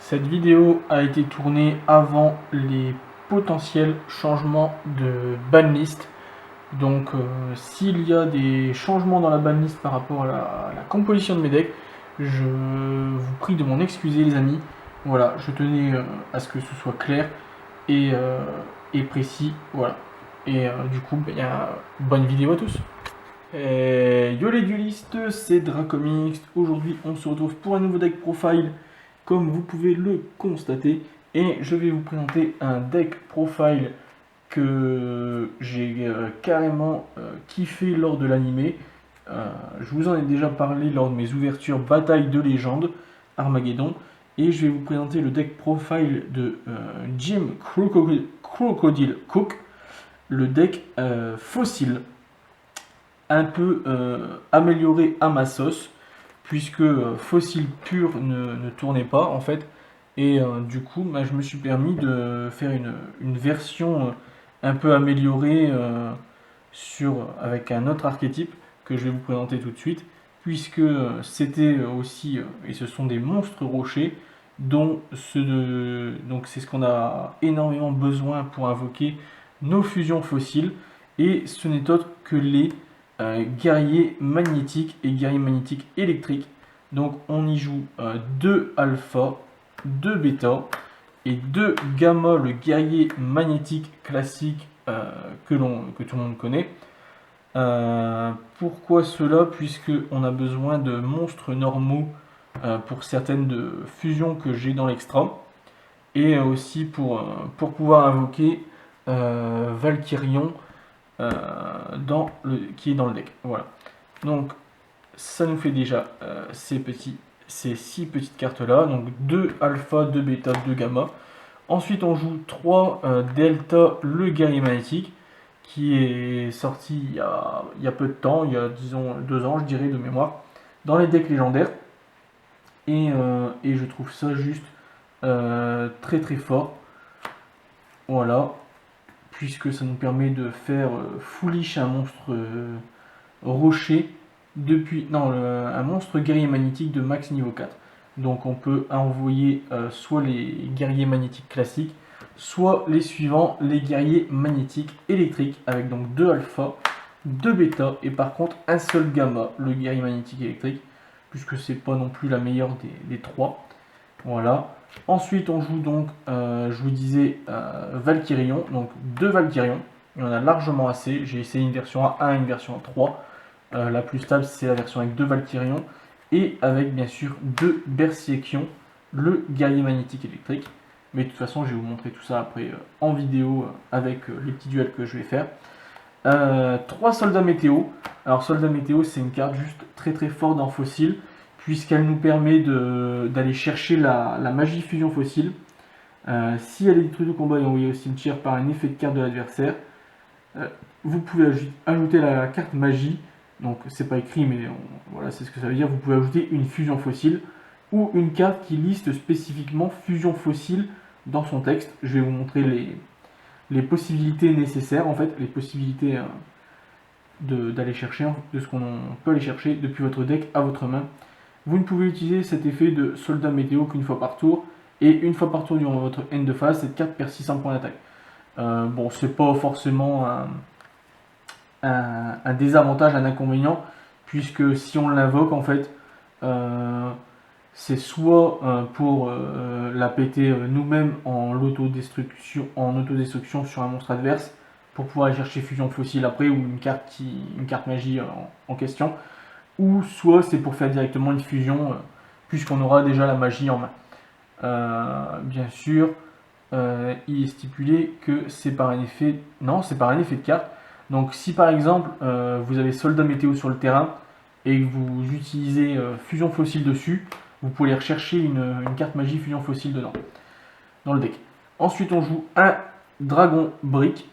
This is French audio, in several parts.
Cette vidéo a été tournée avant les potentiels changements de banlist. Donc s'il y a des changements dans la banlist par rapport à la composition de mes decks, je vous prie de m'en excuser les amis. Voilà, je tenais à ce que ce soit clair et précis. Voilà. Et du coup, bonne vidéo à tous. Yo les duelistes, c'est Dracomix. Aujourd'hui, on se retrouve pour un nouveau deck profile, comme vous pouvez le constater. Et je vais vous présenter un deck profile que j'ai carrément kiffé lors de l'animé. Je vous en ai déjà parlé lors de mes ouvertures Bataille de légende, Armageddon. Et je vais vous présenter le deck profile de Jim Crocodile Cook, le deck fossile un peu amélioré à ma sauce, puisque Fossile pur ne tournait pas en fait. Et du coup, je me suis permis de faire une version un peu améliorée avec un autre archétype que je vais vous présenter tout de suite, puisque c'était aussi, et ce sont des monstres rochers, donc c'est ce qu'on a énormément besoin pour invoquer nos fusions fossiles, et ce n'est autre que les guerrier magnétique et guerrier magnétique électrique. Donc on y joue 2 alpha, 2 bêta et 2 gamma, le guerrier magnétique classique que tout le monde connaît. Pourquoi cela? Puisque on a besoin de monstres normaux pour certaines de fusions que j'ai dans l'extra, et aussi pour pouvoir invoquer Valkyrion qui est dans le deck. Voilà. Donc ça nous fait déjà ces 6 petites cartes là. Donc 2 alpha, 2 bêta, 2 gamma. Ensuite on joue 3 delta, le guerrier magnétique, qui est sorti il y a peu de temps, il y a disons 2 ans je dirais de mémoire, dans les decks légendaires. Et je trouve ça juste très très fort. Voilà, puisque ça nous permet de faire foolish un monstre rocher un monstre guerrier magnétique de max niveau 4. Donc on peut envoyer soit les guerriers magnétiques classiques, soit les suivants, les guerriers magnétiques électriques, avec donc 2 alpha, 2 bêta, et par contre un seul gamma, le guerrier magnétique électrique, puisque c'est pas non plus la meilleure des 3. Voilà. Ensuite, on joue donc, je vous disais, Valkyrion, donc 2 Valkyrions. Il y en a largement assez. J'ai essayé une version à 1 et une version à 3. La plus stable, c'est la version avec 2 Valkyrions et avec bien sûr 2 Berserkions, le guerrier magnétique électrique. Mais de toute façon, je vais vous montrer tout ça après en vidéo avec les petits duels que je vais faire. 3 soldats météo. Alors, soldat météo, c'est une carte juste très très forte dans Fossile, puisqu'elle nous permet d'aller chercher la magie fusion fossile. Si elle est détruite au combat et envoyée au cimetière par un effet de carte de l'adversaire, vous pouvez ajouter la carte magie. Donc c'est pas écrit, mais voilà, c'est ce que ça veut dire. Vous pouvez ajouter une fusion fossile ou une carte qui liste spécifiquement fusion fossile dans son texte. Je vais vous montrer les possibilités nécessaires, en fait, les possibilités d'aller chercher, de ce qu'on peut aller chercher depuis votre deck à votre main. Vous ne pouvez utiliser cet effet de soldat météo qu'une fois par tour, et une fois par tour durant votre end de phase, cette carte perd 600 points d'attaque. Bon, c'est pas forcément un désavantage, un inconvénient, puisque si on l'invoque, en fait, c'est soit pour la péter nous-mêmes en autodestruction sur un monstre adverse, pour pouvoir aller chercher fusion fossile après, ou une carte magie en question, ou soit c'est pour faire directement une fusion, puisqu'on aura déjà la magie en main. Bien sûr, il est stipulé que c'est par un effet... Non, c'est par un effet de carte. Donc si par exemple, vous avez soldat météo sur le terrain, et que vous utilisez fusion fossile dessus, vous pouvez aller rechercher une carte magie fusion fossile dedans, dans le deck. Ensuite, on joue un dragon brick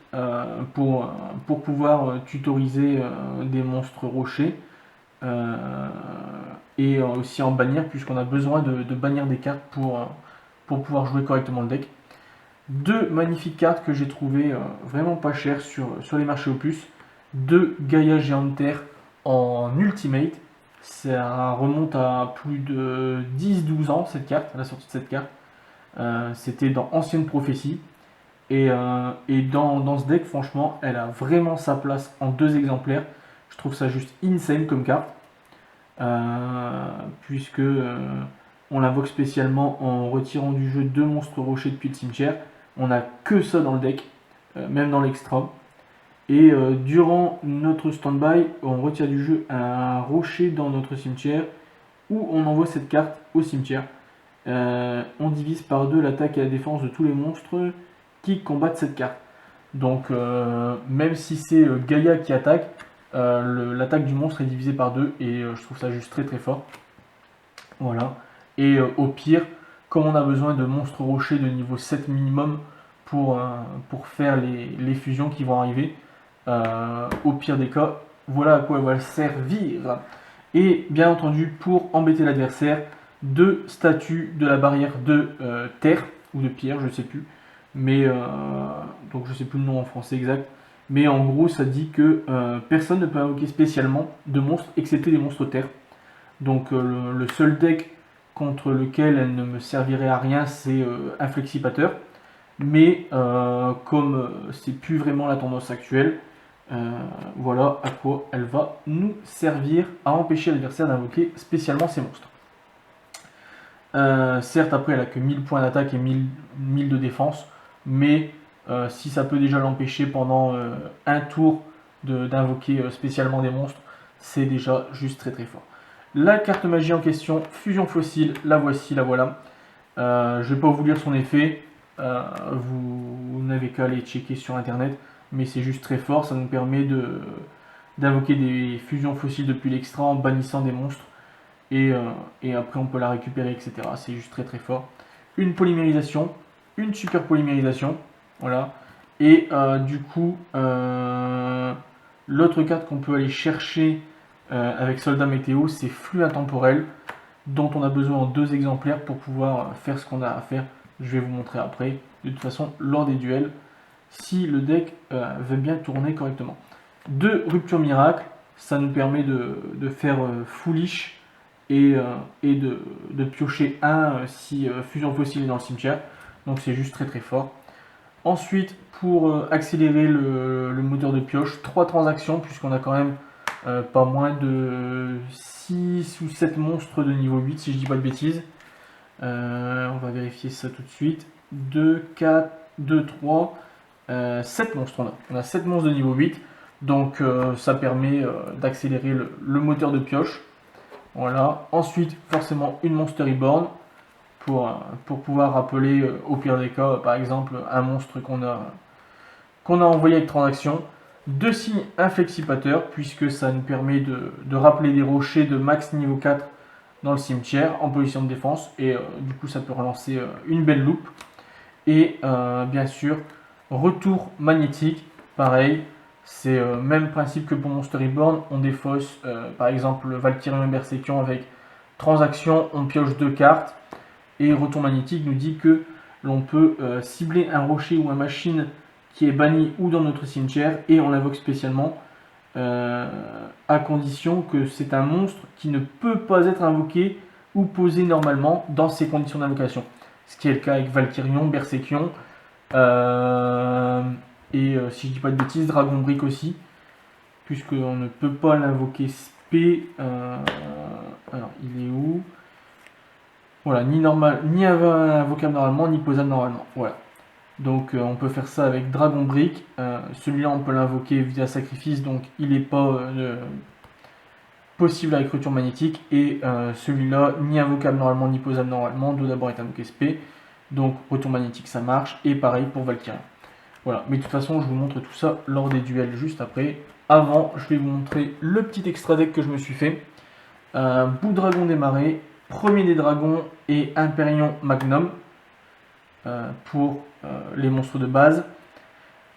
pour pouvoir tutoriser des monstres rochers. Et aussi en bannir, puisqu'on a besoin de bannir des cartes pour pouvoir jouer correctement le deck. 2 magnifiques cartes que j'ai trouvées vraiment pas chères sur les marchés opus. 2 Gaïa Géante Terre en Ultimate. Ça remonte à plus de 10-12 ans cette carte, la sortie de cette carte. C'était dans Ancienne Prophétie. Et dans ce deck, franchement, elle a vraiment sa place en 2 exemplaires. Je trouve ça juste insane comme carte. Puisque on l'invoque spécialement en retirant du jeu 2 monstres rochers depuis le cimetière. On n'a que ça dans le deck, même dans l'extra. Et durant notre stand-by, on retire du jeu un rocher dans notre cimetière ou on envoie cette carte au cimetière. On divise par 2 l'attaque et la défense de tous les monstres qui combattent cette carte. Donc même si c'est Gaïa qui attaque, l'attaque du monstre est divisée par 2 et je trouve ça juste très très fort. Voilà. Et au pire, comme on a besoin de monstres rochers de niveau 7 minimum pour faire les fusions qui vont arriver, au pire des cas, voilà à quoi elle va servir. Et bien entendu, pour embêter l'adversaire, 2 statues de la barrière de terre ou de pierre, je sais plus. Mais donc je sais plus le nom en français exact. Mais en gros, ça dit que personne ne peut invoquer spécialement de monstres excepté des monstres terre. Donc le seul deck contre lequel elle ne me servirait à rien, c'est Inflexipateur. Mais comme c'est plus vraiment la tendance actuelle, voilà à quoi elle va nous servir à empêcher l'adversaire d'invoquer spécialement ces monstres. Certes, après, elle a que 1000 points d'attaque et 1000 de défense, mais si ça peut déjà l'empêcher pendant un tour d'invoquer spécialement des monstres, c'est déjà juste très très fort. La carte magie en question, Fusion Fossile, la voici, la voilà. Je ne vais pas vous lire son effet, vous n'avez qu'à aller checker sur internet, mais c'est juste très fort, ça nous permet d'invoquer des fusions fossiles depuis l'extra en bannissant des monstres, et après on peut la récupérer, etc. C'est juste très très fort. Une polymérisation, une super polymérisation, voilà, et du coup, l'autre carte qu'on peut aller chercher avec Soldat Météo, c'est Flux Intemporel, dont on a besoin en 2 exemplaires pour pouvoir faire ce qu'on a à faire. Je vais vous montrer après, de toute façon, lors des duels, si le deck veut bien tourner correctement. 2 Rupture Miracle, ça nous permet de faire foolish et de piocher un si Fusion Fossile est dans le cimetière. Donc c'est juste très très fort. Ensuite, pour accélérer le moteur de pioche, 3 transactions, puisqu'on a quand même pas moins de 6 ou 7 monstres de niveau 8, si je dis pas de bêtises. On va vérifier ça tout de suite. 2, 4, 2, 3, 7 monstres. On a 7 monstres de niveau 8. Donc ça permet d'accélérer le moteur de pioche. Voilà. Ensuite, forcément, une Monster Reborn pour pouvoir rappeler, au pire des cas, par exemple, un monstre qu'on a envoyé avec transaction. 2 signes Inflexipateur, puisque ça nous permet de rappeler des rochers de max niveau 4 dans le cimetière en position de défense, et du coup ça peut relancer une belle loupe. Et bien sûr, retour magnétique, pareil, c'est même principe que pour Monster Reborn, on défausse par exemple Valkyrion et Berserkion avec transaction, on pioche 2 cartes, et retour magnétique nous dit que l'on peut cibler un rocher ou une machine qui est banni ou dans notre cimetière, et on l'invoque spécialement à condition que c'est un monstre qui ne peut pas être invoqué ou posé normalement dans ces conditions d'invocation. Ce qui est le cas avec Valkyrion, Berserkion, et si je dis pas de bêtises, Dragon Brick aussi, puisqu'on ne peut pas l'invoquer spé. Alors, il est où? Voilà, ni invocable normalement, ni posable normalement. Voilà. Donc on peut faire ça avec Dragon Brick. Celui-là on peut l'invoquer via sacrifice, donc il n'est pas possible avec rupture magnétique. Et celui-là, ni invocable normalement, ni posable normalement, doit d'abord être invoqué SP. Donc retour magnétique ça marche. Et pareil pour Valkyrie. Voilà, mais de toute façon je vous montre tout ça lors des duels juste après. Avant, je vais vous montrer le petit extra deck que je me suis fait. Bout Dragon démarré, premier des dragons et Imperion Magnum. Pour les monstres de base.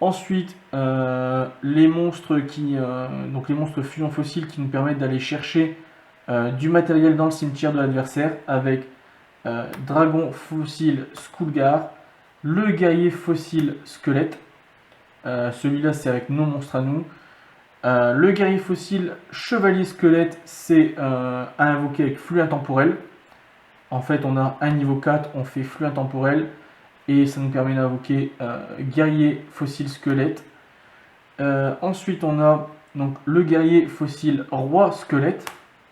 Ensuite, les monstres donc les monstres fusion fossiles qui nous permettent d'aller chercher du matériel dans le cimetière de l'adversaire avec Dragon fossile Skullgar, le guerrier fossile Squelette. Celui-là, c'est avec nos monstres à nous. Le guerrier fossile Chevalier Squelette, c'est à invoquer avec Flux Intemporel. En fait, on a un niveau 4, on fait flux intemporel et ça nous permet d'invoquer guerrier fossile squelette. Ensuite, on a donc le guerrier fossile roi squelette.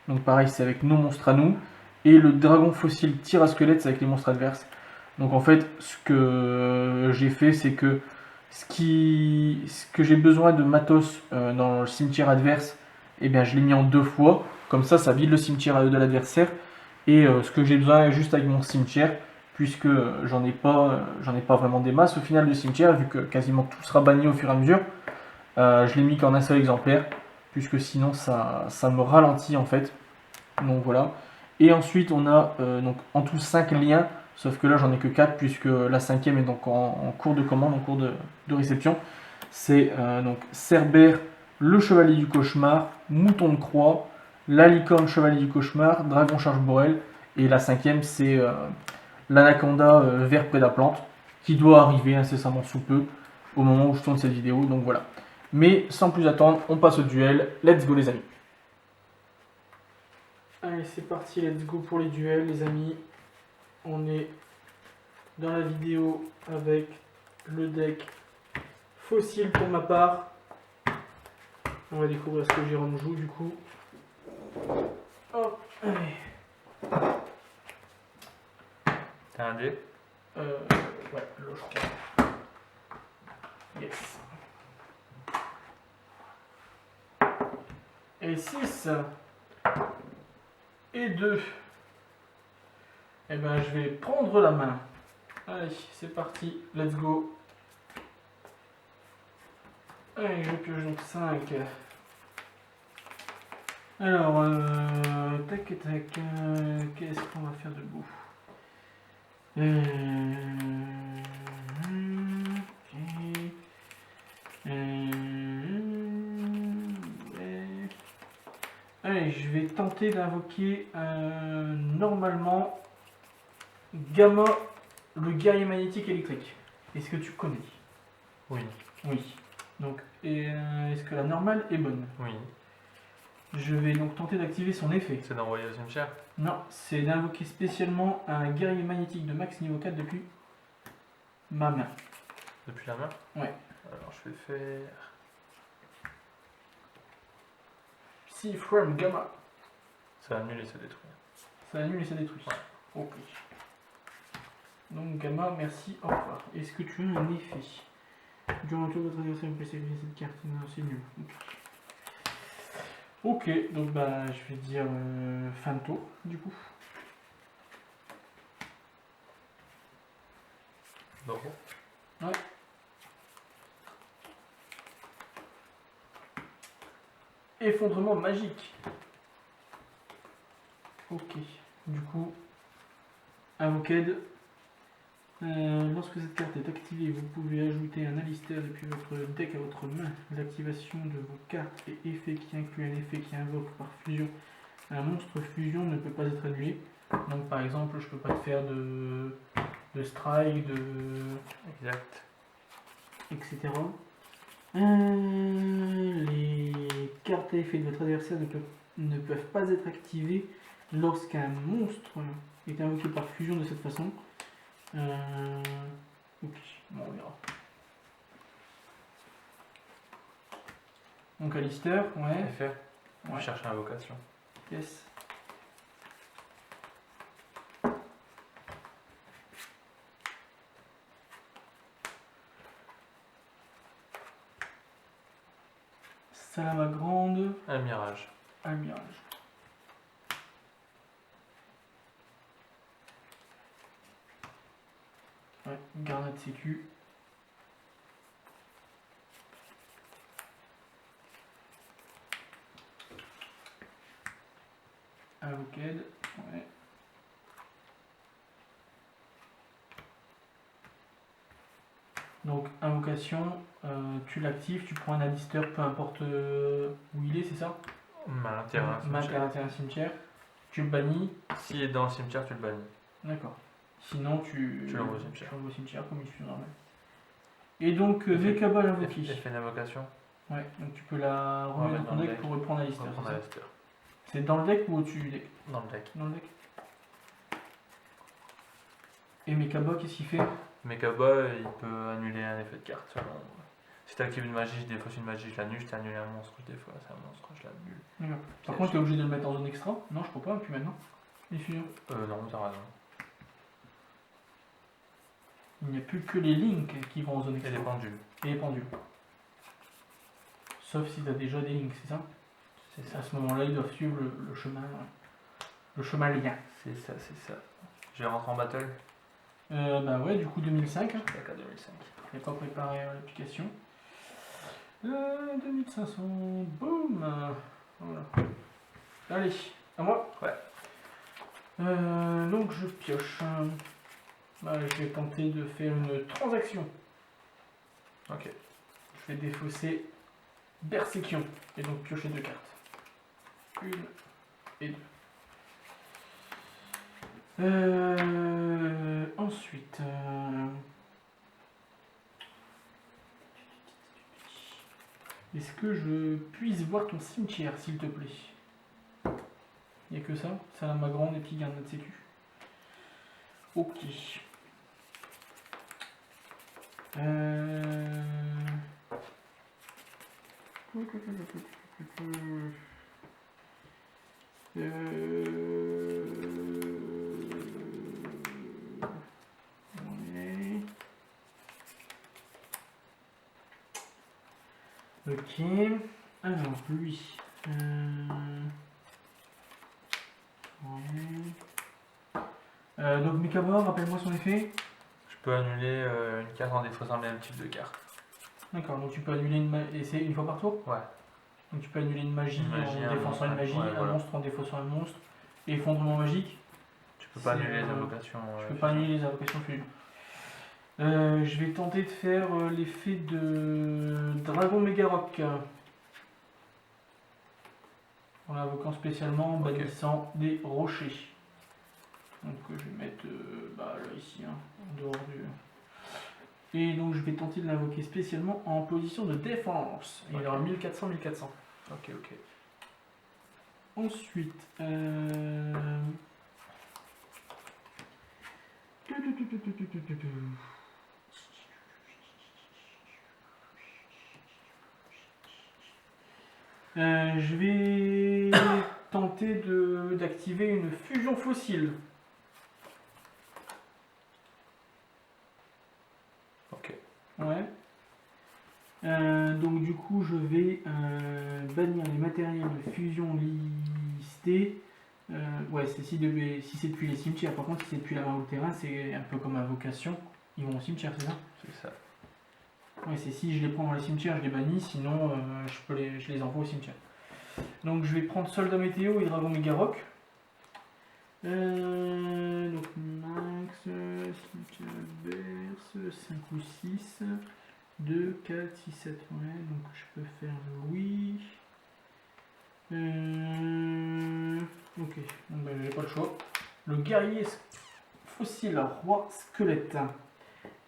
Donc pareil, c'est avec nos monstres à nous. Et le dragon fossile tir à squelette, c'est avec les monstres adverses. Donc en fait, ce que j'ai fait, c'est que ce que j'ai besoin de matos dans le cimetière adverse, eh bien, je l'ai mis en 2 fois. Comme ça vide le cimetière de l'adversaire. Et ce que j'ai besoin est juste avec mon cimetière, puisque j'en ai pas vraiment des masses au final de cimetière, vu que quasiment tout sera banni au fur et à mesure. Je l'ai mis qu'en un seul exemplaire, puisque sinon ça me ralentit en fait. Donc voilà. Et ensuite on a donc en tout 5 liens, sauf que là j'en ai que 4, puisque la 5e est donc en cours de commande, en cours de réception. C'est donc Cerbère, le chevalier du cauchemar, mouton de croix, la licorne chevalier du cauchemar, dragon charge borel, et la 5e c'est l'anaconda vert prédaplante, qui doit arriver incessamment sous peu au moment où je tourne cette vidéo, donc voilà. Mais sans plus attendre, on passe au duel. Let's go les amis. Allez, c'est parti, let's go pour les duels les amis. On est dans la vidéo avec le deck fossile pour ma part. On va découvrir ce que Jérôme joue du coup. Hop, allez. T'as un dé? Ouais, là je crois. Yes. Et 6 et 2. Et ben je vais prendre la main. Allez, c'est parti, let's go. Allez, je pioche donc 5. Alors, tac tac, qu'est-ce qu'on va faire de beau? Allez, je vais tenter d'invoquer normalement Gamma, le guerrier magnétique électrique. Est-ce que tu connais? Oui. Oui. Donc, est-ce que la normale est bonne? Oui. Je vais donc tenter d'activer son effet. C'est d'envoyer au cimetière? Non, c'est d'invoquer spécialement un guerrier magnétique de max niveau 4 depuis ma main. Depuis la main? Ouais. Alors je vais faire... Psy from Gamma. Ça annule et ça détruit. Ça annule et ça détruit. Ouais. Ok. Donc Gamma, merci, au revoir. Est-ce que tu as un effet? Durant le tour de votre adversaire, vous pouvez sacrifier cette carte. Non, c'est nul. Ok, donc bah je vais dire fin de tour du coup. Bon. Ouais. Effondrement magique. Ok. Du coup, Invoked. Lorsque cette carte est activée, vous pouvez ajouter un alistair depuis votre deck à votre main. L'activation de vos cartes et effets qui inclut un effet qui invoque par fusion un monstre fusion ne peut pas être annulé. Donc par exemple, je peux pas te faire de strike, Exact. etc. Les cartes à effet de votre adversaire ne peuvent pas être activées lorsqu'un monstre est invoqué par fusion de cette façon. Ok, bon, on verra. Donc Alistair, ouais. Effet. Ouais. Je cherche invocation. Yes. Salama grande. Un mirage. Un mirage. Ouais, Garnat sécu. Avocad, ouais. Donc invocation, tu l'actives, tu prends un alistair, peu importe où il est, c'est ça? Main, terrain, terrain, cimetière. Tu le bannis. S'il est dans le cimetière, tu le bannis. D'accord. Sinon, tu l'envoies au cimetière. Tu l'envoies au cimetière comme il fait normal. Et donc, Mekaba l'invoquer. Effet d'invocation. Ouais, donc tu peux la remettre dans ton deck pour reprendre Alistair. C'est dans le deck ou au-dessus du deck? Dans le deck. Dans le deck. Et Mekaba, qu'est-ce qu'il fait? Mekaba, il peut annuler un effet de carte selon. Si tu actives une magie, je défausse une magie, je l'annule. Si tu annules un monstre, je défausse un monstre, je l'annule. D'accord. Par contre, tu es obligé de le mettre en zone extra? Non, je crois pas, depuis maintenant. Les fusions. Non, t'as raison. Il n'y a plus que les links qui vont en zone Et extra. les pendules. Et les pendules. Sauf si tu as déjà des links, c'est ça? C'est ça. À ce moment-là, ils doivent suivre le chemin. Le chemin lien. C'est ça, c'est ça. Je vais rentrer en battle. Bah ouais, du coup 2005. Hein. D'accord, 2005. Je n'ai pas préparé l'application. 2500, boum. Voilà. Allez, à moi. Ouais. Donc je pioche. Bah, je vais tenter de faire une transaction. Ok. Je vais défausser Bersékion et donc piocher 2 cartes. 1 et 2. Ensuite, est-ce que je puisse voir ton cimetière, s'il te plaît? Il n'y a que ça? C'est ma grande et puis garde notre sécu. Ok. Ouais. Ok. Alors, lui. Ouais. Donc Mekaba, rappelle-moi son effet. Je peux annuler une carte en défaussant le même type de carte. D'accord, donc tu peux annuler une magie. Et c'est une fois par tour? Ouais. Donc tu peux annuler une magie, Une magie, en un défonçant monstre, une magie, ouais, un voilà. monstre en défaussant un monstre, et effondrement magique. Tu peux pas C'est, annuler les invocations. Je peux pas annuler les invocations fusion. Je vais tenter de faire l'effet de Dragon Megarock. En l'invoquant spécialement, en Ok. bannissant des rochers. Donc je vais mettre là ici, hein, en dehors du. Et donc je vais tenter de l'invoquer spécialement en position de défense. Et il aura 1400-1400. Ok, ok. Ensuite, je vais tenter d'activer une fusion fossile. Ok. Ouais. Donc du coup je vais bannir les matériels de fusion listés. Ouais, c'est si c'est depuis les cimetières. Par contre si c'est depuis la main au terrain, c'est un peu comme invocation. Ils vont au cimetière, c'est ça? C'est ça. Ouais, c'est si je les prends dans les cimetières, je les bannis, sinon je les envoie au cimetière. Donc je vais prendre Soldat Météo et Dragon Megarock. Donc max, cimetière berce, 5 ou 6. 2, 4, 6, 7, ouais, donc je peux faire Louis. Ok, donc ben, j'ai pas le choix. Le guerrier fossile roi squelette.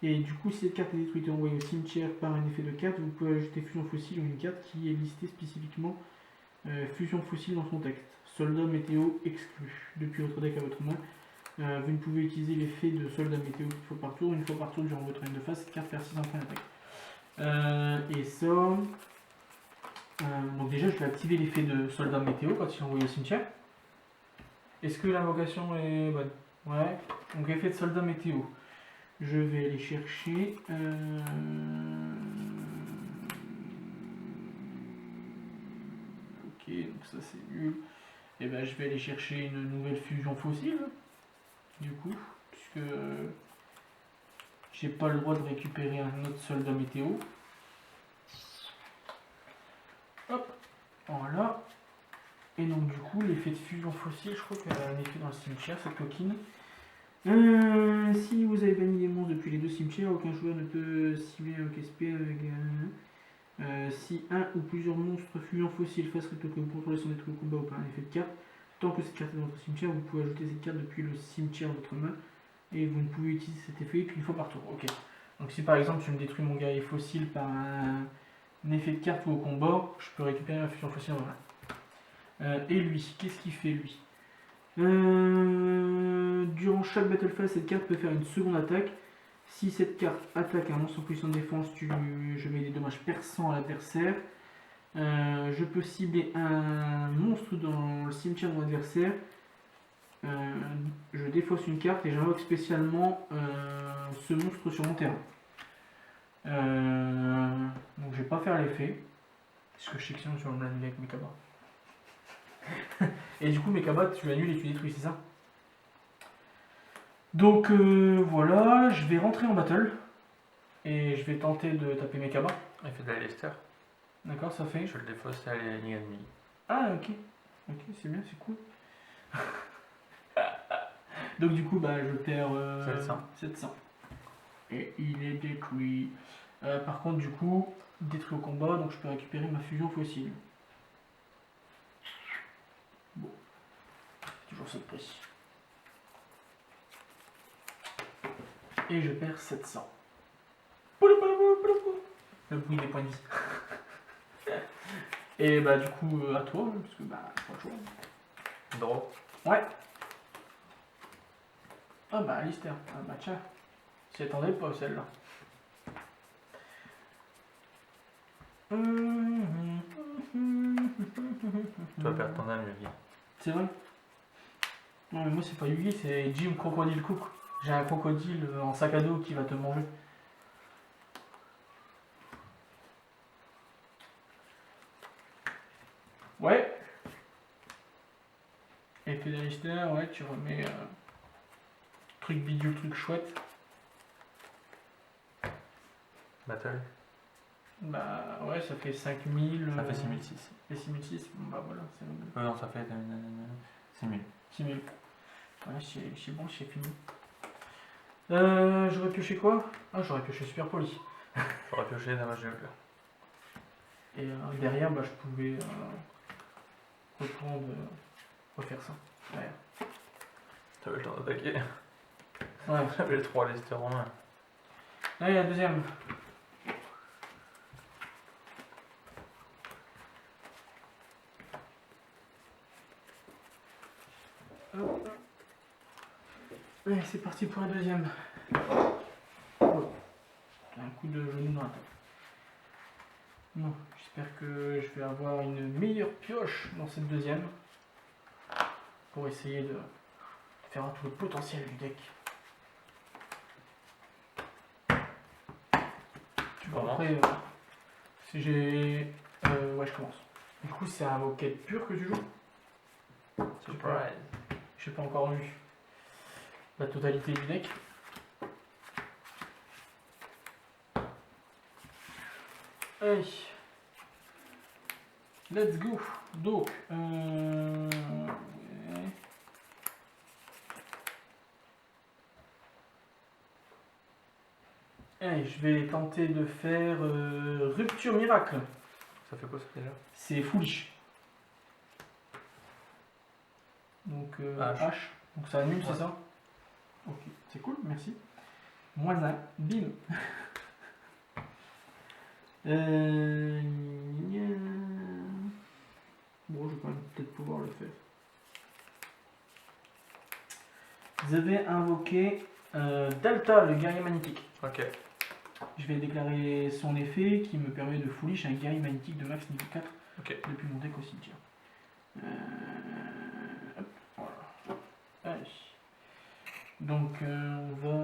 Et du coup, si cette carte est détruite et envoyée au cimetière par un effet de carte, vous pouvez ajouter fusion fossile ou une carte qui est listée spécifiquement fusion fossile dans son texte. Soldat météo exclu. Depuis votre deck à votre main, vous ne pouvez utiliser l'effet de soldat météo qu'une fois par tour. Une fois par tour durant votre règne de face, cette carte perd 6 en point d'attaque. Et ça. Donc déjà je vais activer l'effet de soldat météo quand il est envoyé au cimetière. Est-ce que l'invocation est bonne? Ouais. Donc effet de soldat météo. Je vais aller chercher. Ok, donc ça c'est nul. Et ben je vais aller chercher une nouvelle fusion fossile. Du coup, puisque j'ai pas le droit de récupérer un autre soldat météo. Hop, voilà. Et donc du coup, l'effet de fusion fossile, je crois qu'elle a un effet dans le cimetière, cette coquine. Si vous avez banni des monstres depuis les 2 cimetières, aucun joueur ne peut cibler un KSP avec si un ou plusieurs monstres fusion fossiles face que vous contrôlez son être au combat ou par un effet de carte. Tant que cette carte est dans votre cimetière, vous pouvez ajouter cette carte depuis le cimetière de votre main. Et vous ne pouvez utiliser cet effet qu'une fois par tour. Ok. Donc si par exemple tu me détruis mon guerrier fossile par un effet de carte ou au combat, je peux récupérer la fusion fossile en main. Et lui, qu'est-ce qu'il fait lui? Durant chaque battle phase, cette carte peut faire une seconde attaque. Si cette carte attaque un monstre en position de défense, je mets des dommages perçants à l'adversaire. Je peux cibler un monstre dans le cimetière de mon adversaire. Je défausse une carte et j'invoque spécialement ce monstre sur mon terrain. Donc je vais pas faire l'effet. Parce que je sais que sinon tu vas me l'annuler avec mes cabas. Et du coup mes cabas tu l'annules et tu détruis, c'est ça? Donc voilà, je vais rentrer en battle. Et je vais tenter de taper mes cabas. Il fait de la Lester. D'accord, ça fait. Je le défausse et elle est ligne ennemie. Ah ok. Ok, c'est bien, c'est cool. Donc du coup bah je perds 700. Et il est détruit. Par contre du coup, détruit au combat, donc je peux récupérer ma fusion fossile. Bon. Toujours ça de prix. Et je perds 700. Le bruit des points de vie. Et bah du coup à toi, parce que bah pas le choix. Draw. Ouais. Ah bah Alistair, ah bah tiens. J'y attendais pas celle-là. Tu vas perdre ton âme, Yugi. C'est vrai? Non mais moi c'est pas Yugi, c'est Jim Crocodile Cook. J'ai un crocodile en sac à dos qui va te manger. Ouais. Effet d'Alistair, ouais, tu remets truc bidule, truc chouette. Battle. Bah ouais, ça fait 5000. Ça fait 6006. Ça fait 6006, bon bah voilà, c'est bon. Non, ça fait 6000. 6000. Ouais, c'est bon, c'est fini. J'aurais pioché quoi? Ah, j'aurais pioché super poli. J'aurais pioché Damage de cœur. Et derrière, bah, je pouvais refaire ça. Ouais. T'avais le temps d'attaquer. Ouais. J'avais le 3 Lester en main. Allez, la deuxième. Hop. Allez, c'est parti pour la deuxième. Oh. Un coup de genou dans la tête. Bon, j'espère que je vais avoir une meilleure pioche dans cette deuxième. Pour essayer de faire tout le potentiel du deck. Tu vois, après, si j'ai... ouais, je commence. Du coup, c'est un Rocket pur que tu joues? Surprise. Je n'ai pas encore vu la totalité du deck. Allez. Let's go. Donc, allez, je vais tenter de faire Rupture Miracle. Ça fait quoi ça déjà? C'est foolish. Donc H. H. Donc ça annule, Ouais. c'est ça? Ok, c'est cool, merci. Moins un, bim. Bon, je vais quand même peut-être pouvoir le faire. Vous avez invoqué Dalta, le guerrier magnétique. Ok. Je vais déclarer son effet qui me permet de foolish un guerrier magnétique de max niveau 4 depuis mon deck au cimetière. Hop, voilà. Allez. Donc on va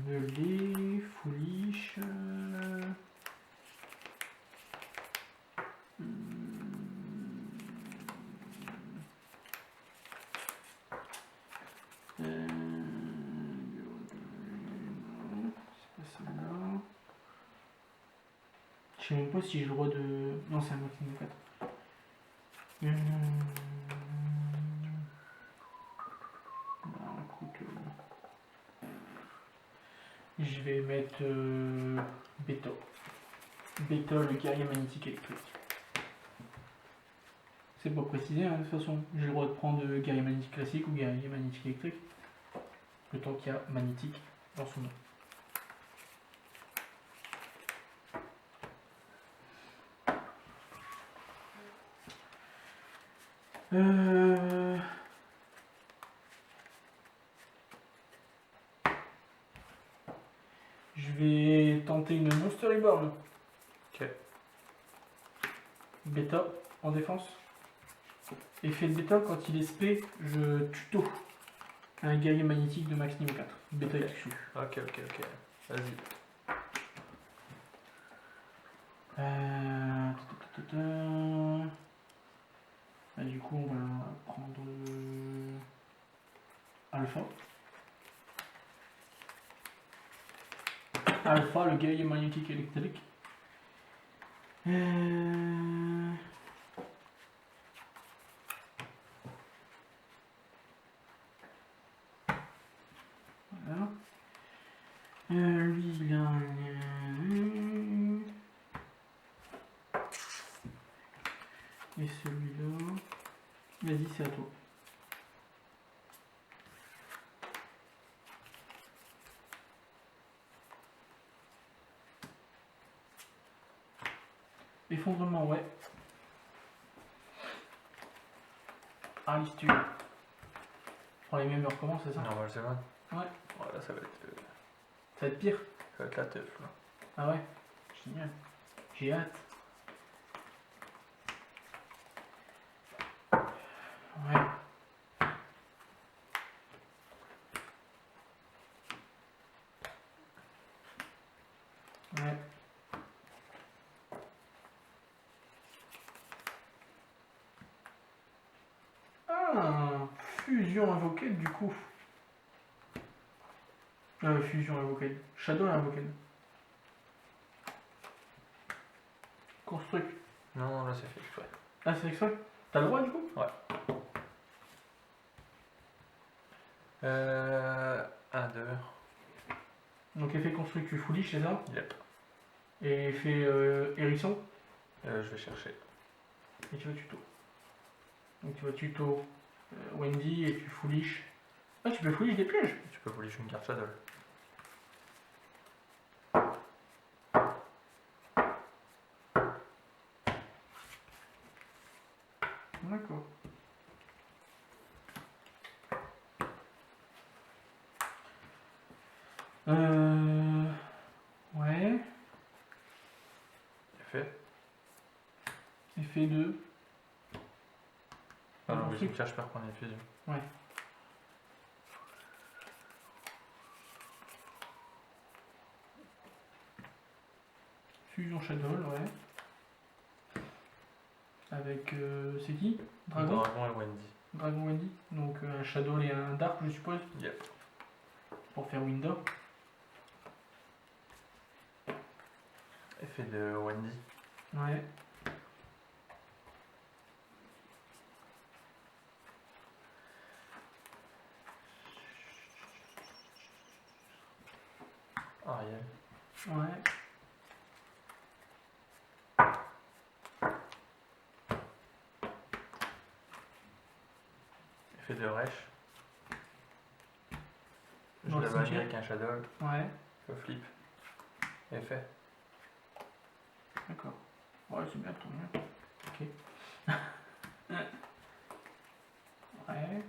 meler, foolish. C'est pas celle-là. Je sais même pas si j'ai le droit de. Non, c'est un max niveau 4. Bah, écoute, je vais mettre Beta. Beta, le guerrier magnétique électrique. C'est pas précisé, hein, de toute façon. J'ai le droit de prendre guerrier magnétique classique ou guerrier magnétique électrique. Le temps qu'il y a magnétique dans son nom. Je vais tenter une Monster Reborn. Ok. Bêta en défense. Effet de bêta, quand il est spé, je tuto un guerrier magnétique de max niveau 4. Bêta Ok. exclu. Ok. Vas-y. Du coup, on va prendre Alpha. Alpha, le guerrier magnétique électrique. Voilà. Lui, il a et celui-là. Vas-y, c'est à toi. Effondrement, ouais. Alice, tu prends les mêmes heures, comment c'est ça? Normal, c'est bon. Ouais. Voilà, ça va être pire. Ça va être la teuf là. Ah ouais? Génial. J'ai hâte. Ouais. Ouais. Ah, fusion invoquée du coup. Fusion invoquée. Shadow invoquée. Construct. Non, là c'est fait exprès. Ah, c'est exprès? T'as le droit du coup? Ouais. 1, 2. Donc effet construct, tu foolish, c'est ça? Yep. Et effet hérisson, Je vais chercher. et tu vas tuto. Donc tu vas tuto Wendy et tu foolish. Ah, tu peux foolish des pièges? Tu peux polish une carte Shadow. D'accord. Ouais. Fait. Effet de. Ah non, mais construct. cimetière, je perds prendre une fusion. Ouais. Fusion Shadow, ouais. Avec. C'est qui? Dragon? Dragon et Wendy. Dragon Wendy. Donc un Shadow et un Dark, je suppose. Yep. Pour faire Window. Effet de Wendy. Ouais. Ariel. Ouais. Effet de Resh. Je Dans le la bannis cimetière. avec un Shadow. Ouais. Je flip. Effet. D'accord. Ouais, c'est bien, tant mieux. Ok. Ouais.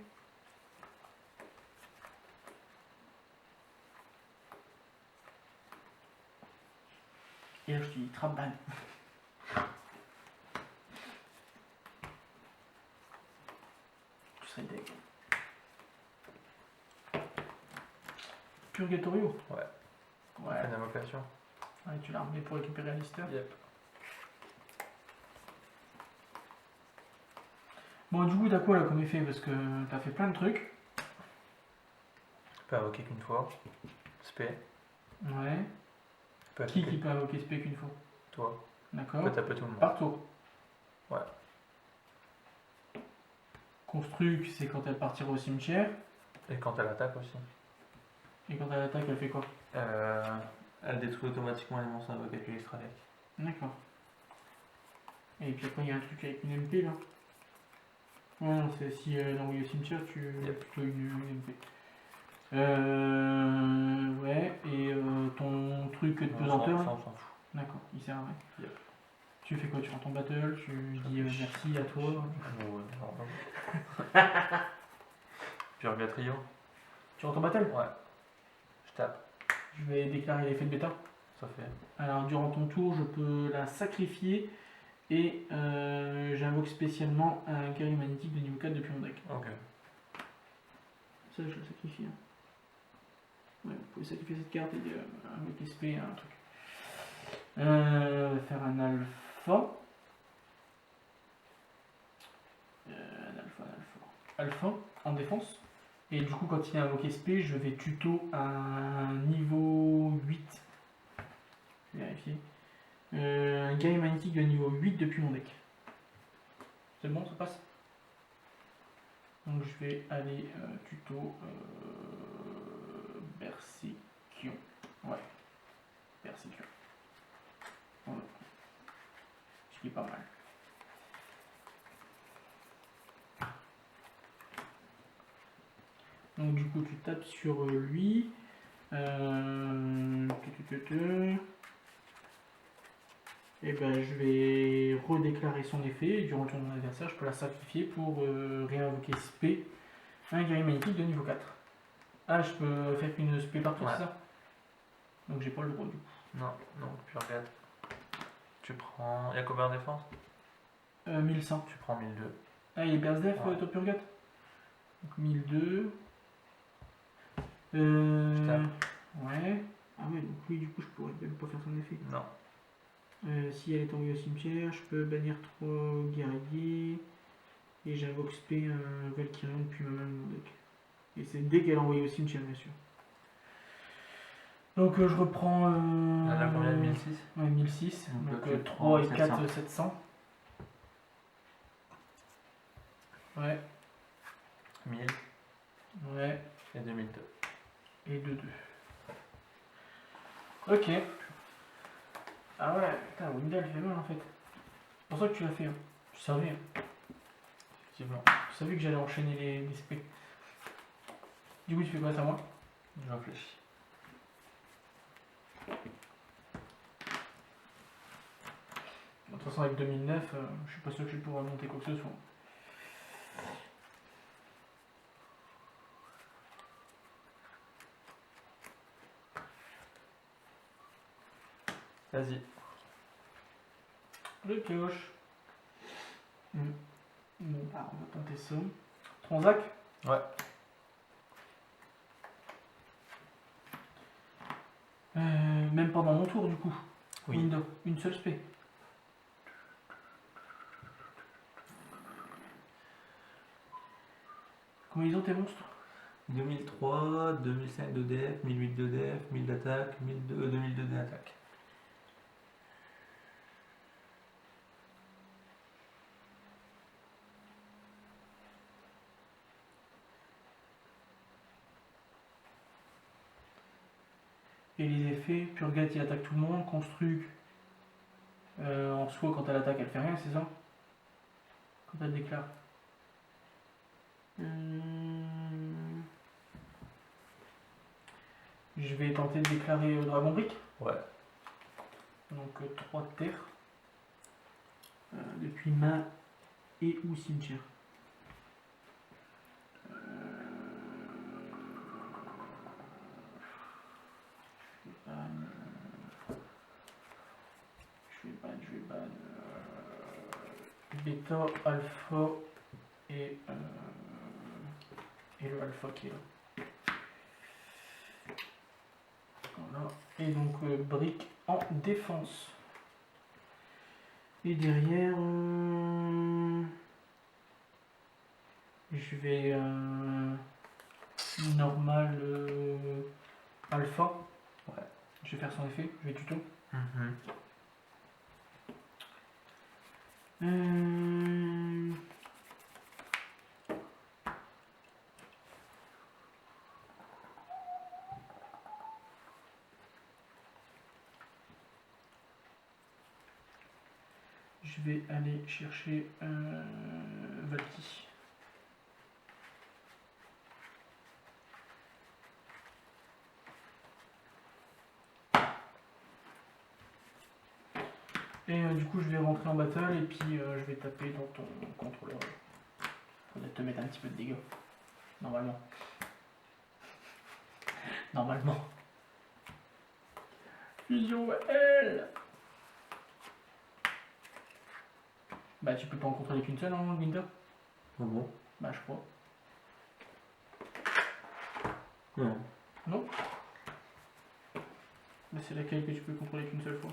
Et là, je te dis trap ban. Tu serais deg. Purgatorio. Ouais. Ouais. Fait d'invocation. Ouais, tu l'as remis pour récupérer Alistair. Yep. Bon, du coup, t'as quoi là comme effet? Parce que t'as fait plein de trucs. Je peux invoquer qu'une fois. Spé. Ouais. Je peux Qui attaquer peut invoquer spec une fois? toi. Je D'accord. peux taper tout le monde. Par tour. Ouais. Construct, c'est quand elle partira au cimetière. Et quand elle attaque aussi. Et quand elle attaque, elle fait quoi? Elle détruit automatiquement les monstres invoqués depuis l'extra deck. D'accord. Et puis après, il y a un truc avec une MP là. Ouais, non, c'est si elle envoie au cimetière, tu Yep. plutôt une MP. Ouais, et ton truc de pesanteur Ça, là? on s'en fout. D'accord, il sert à rien. Yep. Tu fais quoi? Tu rends ton battle, tu dis merci à toi. Ouais, Purgatrio. Tu rends ton battle? Ouais. Je tape. Je vais déclarer l'effet de bêta. Ça fait. Alors durant ton tour, je peux la sacrifier et j'invoque spécialement un guerrier magnétique de niveau 4 depuis mon deck. Ok. Ça, je le sacrifie. Ouais, vous pouvez sacrifier cette carte et avec SP un truc. On va faire un alpha. Alpha en défense. Et du coup, quand il est invoqué SP, je vais tuto un niveau 8. Je vais vérifier. Un guerrier magnétique de niveau 8 depuis mon deck. C'est bon, ça passe? Donc je vais aller tuto Bersikion. Ouais, Bersikion. Voilà. Ce qui est pas mal. Donc du coup tu tapes sur lui. Et ben je vais redéclarer son effet. Et durant le tour de mon adversaire, je peux la sacrifier pour réinvoquer SP. Un guerrier magnétique de niveau 4. Ah, je peux faire une SP partout, Ouais. c'est ça? Donc j'ai pas le droit du coup. Non, puis regarde. Tu prends. Il y a combien en défense? 1100. Tu prends 1002. Ah, il est Bersdef, Ouais. top Purgat. Donc 1002. Je tape. Ouais. Ah ouais, donc oui, du coup, je pourrais même pas faire son effet. Non. Si elle est envoyée au cimetière, je peux bannir 3 guerriers. Et j'invoque SP un Valkyrion depuis ma main de mon deck. Et c'est dès qu'elle est envoyée au cimetière, bien sûr. Donc je reprends. Elle a combien de 1006? Ouais, 1006. Donc, Donc tu 3 et prends 4, 700. Ouais. 1000 Ouais. et 2002. Et 2-2. Ok. Ah ouais, putain, Winda elle fait mal en fait. C'est pour ça que tu l'as fait. Hein. Tu savais. Hein. Effectivement. Tu savais que j'allais enchaîner les specs. Du coup, tu fais quoi, c'est à moi? Je réfléchis. De toute façon, avec 2009, je suis pas sûr que je vais pouvoir monter quoi que ce soit. Vas-y. Le pioche. Bon, bah, on va tenter ça. Transac. Ouais. Même pendant mon tour, du coup. Oui. Window, une seule spé. Comment ils ont tes monstres? 2003, 2005 de def, 1008 de def, 1000 d'attaque, 2002 d'attaque. Et les effets, Purgat il attaque tout le monde, Construc en soi quand elle attaque elle fait rien, c'est ça? Quand elle déclare. Je vais tenter de déclarer Dragon Brick. Ouais. Donc 3 terres. Depuis main et ou cimetière. Je vais ban bêta, alpha et le alpha qui est là. Voilà. Et donc brique en défense. Et derrière, je vais normal alpha. Ouais. Je vais faire son effet, je vais tuto. Je vais aller chercher Valky. Et du coup je vais rentrer en battle et puis je vais taper dans ton contrôleur. Faudrait te mettre un petit peu de dégâts. Normalement. Normalement. Fusion L. Bah tu peux pas en contrôler qu'une seule en Winter. Ah bon? Bah je crois. Non. Non. Mais c'est laquelle que tu peux contrôler qu'une seule fois?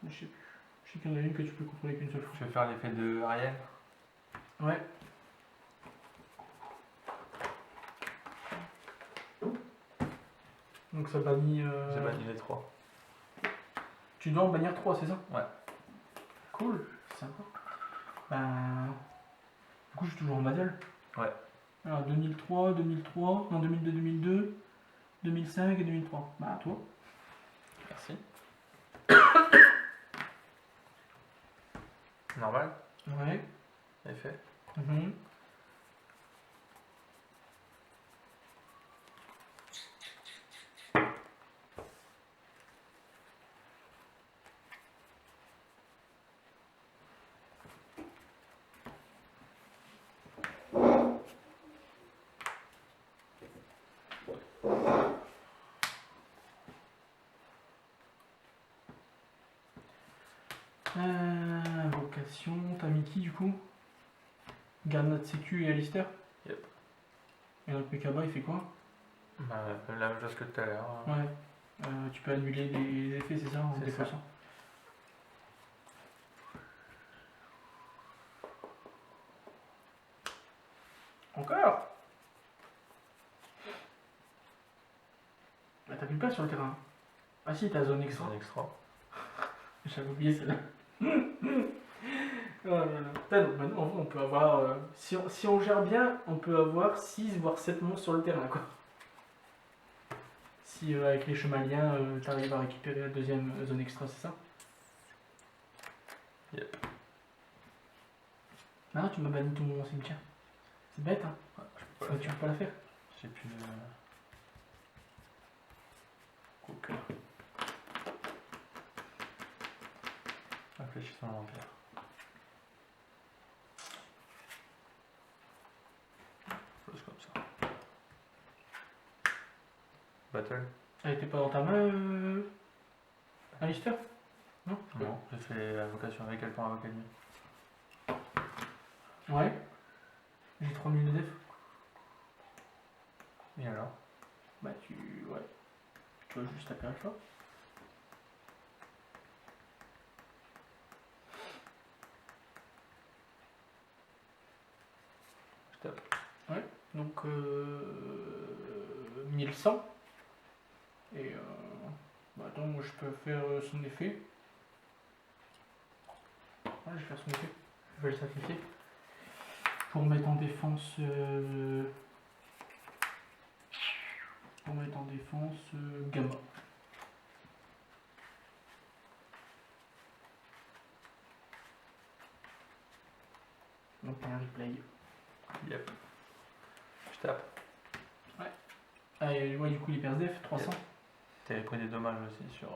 Je sais plus. Je sais qu'il y en a une que tu peux contrôler qu'une seule fois. Je vais faire l'effet de Ariel. Ouais. Donc ça bannit. J'ai banni les 3. Tu dois en bannir 3, c'est ça? Ouais. Cool, sympa. Bah. Du coup, je suis toujours en battle. Ouais. Alors 2003, 2003, non 2002, 2002, 2005 et 2003. Bah, toi. Merci. Normal. Ouais. Effet. Mhm. Invocation, t'as mis qui du coup? Garde notre sécu et Alistair? Yep. Et notre Mekaba il fait quoi? Bah, la même chose que tout à l'heure. Ouais. Tu peux annuler les effets, c'est ça, en C'est ça. défaussant? Encore? Bah, t'as plus de place sur le terrain. Ah si, t'as zone extra. Un extra. J'avais oublié celle-là. Oh là là. Putain, donc maintenant, en vrai, on peut avoir. Si on gère bien, on peut avoir 6 voire 7 monstres sur le terrain, quoi. Si avec les chemaliens, t'arrives à récupérer la deuxième zone extra, c'est ça? Yep. Ah, tu m'as banni tout mon cimetière. C'est bête, hein? Ouais, je peux pas la Tu faire. peux pas la faire. J'ai plus de. Quoique. Réfléchissement inventaire. Chose comme ça. Battle. Elle était pas dans ta main, Alistair? Non? Non, j'ai fait la vocation avec elle pour invoquer le mien. Ouais. J'ai 3000 de def. Et alors? Bah, ouais. Tu vas juste taper alpha. Je tape. Donc 1100. Et bah attends, moi je peux faire son effet. Ouais, je vais faire son effet. Je vais le sacrifier. Pour mettre en défense. Pour mettre en défense gamma. Donc un replay. Yep. Je tape. Ah, et ouais, du coup, les PSDF, 300. T'avais pris des dommages aussi sur.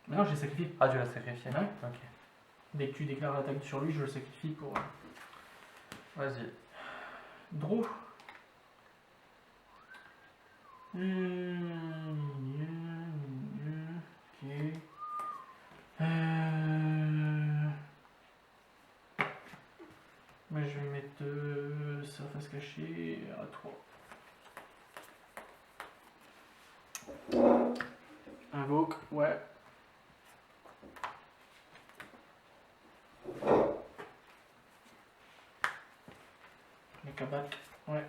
Mais non, j'ai sacrifié. Ah, tu l'as sacrifié? Ouais. Ok. Dès que tu déclares l'attaque sur lui, je le sacrifie pour. Vas-y. Draw. Ok. Mais je vais mettre sa face cachée à 3. Invoque, ouais. Les cabacs, ouais.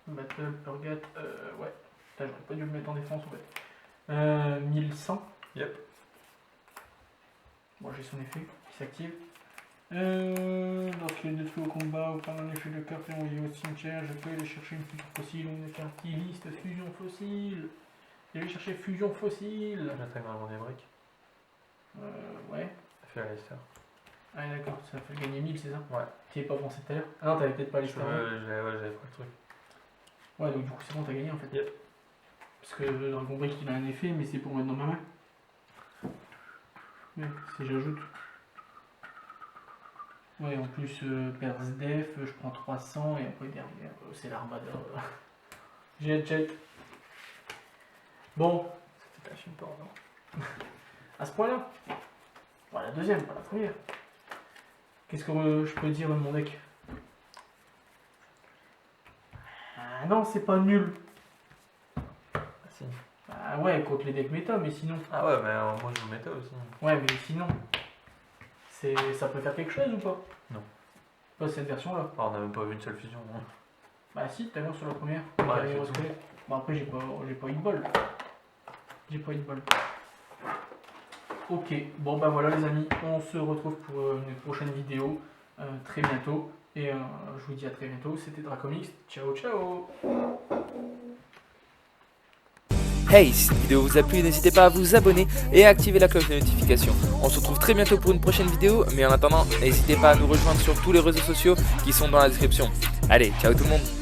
Battle, Purgat, ouais. Putain, j'aurais pas dû le mettre en défense en fait. 1100. Yep. Bon, j'ai son effet qui s'active. Lorsqu'il y a des trous au combat ou pendant un effet de carte envoyé au cimetière, je peux aller chercher une fusion fossile ou une carte qui liste fusion fossile. Je vais chercher fusion fossile. J'attaque dans le monde des briques. Ouais. fait à Leicester. Ah d'accord, ça fait gagner 1000, c'est ça? Ouais. Tu n'y avais pas pensé tout à l'heure? Ah non, t'avais peut-être pas les stars. J'avais pris le truc. Ouais, donc du coup c'est bon, t'as gagné en fait. Yep. Parce que le Dragon Break il a un effet, mais c'est pour mettre dans ma main. Ouais, si j'ajoute. Ouais, en plus, Persdef, je prends 300 et après derrière, c'est l'Armada. Jet. Bon, C'était un film porno. à ce point-là. Bon, la deuxième, pas la première. Qu'est-ce que je peux dire de mon deck? Ah non, c'est pas nul. Ah si. Ah ouais, contre les decks méta, mais sinon. Ah ouais, mais moi je vous mettais aussi. Ouais, mais sinon. Ça peut faire quelque chose ou pas? Non. Pas cette version-là. Ah, on n'a même pas vu une seule fusion. Hein. Bah si, tout à l'heure sur la première. Ouais, Carrière c'est tout. scolaire. Bon après j'ai pas eu de bol. Ok, bon bah voilà les amis, on se retrouve pour une prochaine vidéo très bientôt. Et je vous dis à très bientôt, c'était Dracomix, ciao ciao. Hey, si cette vidéo vous a plu, n'hésitez pas à vous abonner et à activer la cloche de notification. On se retrouve très bientôt pour une prochaine vidéo, mais en attendant, n'hésitez pas à nous rejoindre sur tous les réseaux sociaux qui sont dans la description. Allez, ciao tout le monde!